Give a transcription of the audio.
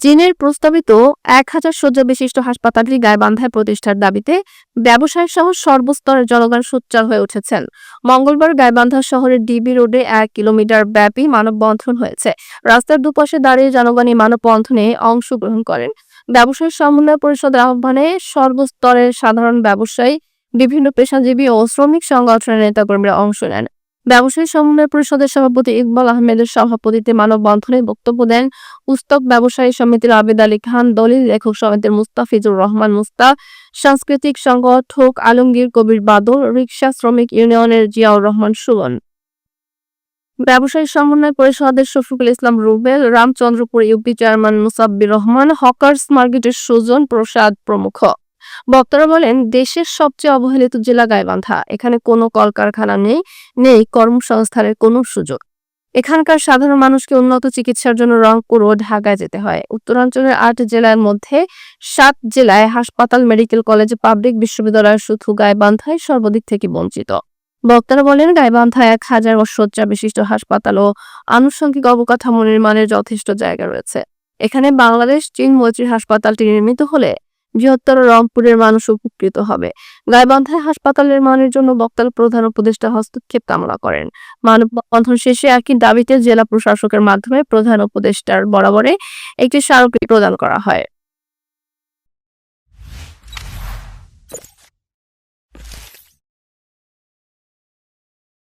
চীনের প্রস্তাবিত ১,০০০ শয্যা বিশিষ্ট হাসপাতালটি গাইবান্ধায় প্রতিষ্ঠার দাবিতে ব্যবসায়ী সহ সর্বস্তরের জনগণ সোচ্চার হয়ে উঠেছেন। মঙ্গলবার গাইবান্ধা শহরের ডিবি রোডে ১ কিলোমিটার ব্যাপী মানববন্ধন হয়েছে। রাস্তার দুপাশে দাঁড়িয়ে জনগণ এই মানববন্ধনে অংশগ্রহণ করেন। ব্যবসায়ী সমন্বয় পরিষদের আহ্বানে সর্বস্তরের সাধারণ ব্যবসায়ী, বিভিন্ন পেশাজীবী ও শ্রমিক সংগঠনের নেতাকর্মীরা অংশ নেন। ব্যবসায়ী সমন্বয় পরিষদের সভাপতি ইকবাল আহমেদের সভাপতিত্বে মানববন্ধনে বক্তব্য দেন পুস্তক ব্যবসায়ী সমিতির আবেদ আলী খান, দলিল লেখক সমিতির মুস্তাফিজুর রহমান মুস্তা, সাংস্কৃতিক সংগঠক আলমগীর কবির বাদল, রিকশা শ্রমিক ইউনিয়নের জিয়াউর রহমান সুমন, ব্যবসায়ী সমন্বয় পরিষদের Shafiqul Islam Rubel, Ramchandrapur UP chairman Musabbir Rahman, hawkers মার্কেটের সুজন প্রসাদ প্রমুখ। বক্তারা বলেন, দেশের সবচেয়ে অবহেলিত জেলা গাইবান্ধা। এখানে কোনো কলকারখানা নেই, নেই কর্মসংস্থানের কোনো সুযোগ। এখানকার সাধারণ মানুষকে উন্নত চিকিৎসার জন্য রংপুর ও ঢাকায় যেতে হয়। উত্তরাঞ্চলের ৮ জেলার মধ্যে ৭ জেলায় হাসপাতাল, মেডিকেল কলেজ, পাবলিক বিশ্ববিদ্যালয় শুধু গাইবান্ধায় সর্বাধিক থেকে বঞ্চিত। বক্তারা বলেন, গাইবান্ধায় ১,০০০ শয্যা বিশিষ্ট হাসপাতাল ও আনুষঙ্গিক অবকাঠামো নির্মাণের যথেষ্ট জায়গা রয়েছে। এখানে বাংলাদেশ চীন মৈত্রী হাসপাতালটি নির্মিত হলে বৃহত্তর রংপুরের মানুষ উপকৃত হবে। গাইবান্ধায় হাসপাতাল নির্মাণের জন্য বক্তারা প্রধান উপদেষ্টা হস্তক্ষেপ কামনা করেন। মানববন্ধন শেষে একই দাবিতে জেলা প্রশাসকের মাধ্যমে প্রধান উপদেষ্টার বরাবরে একটি স্মারকলিপি প্রদান করা হয়।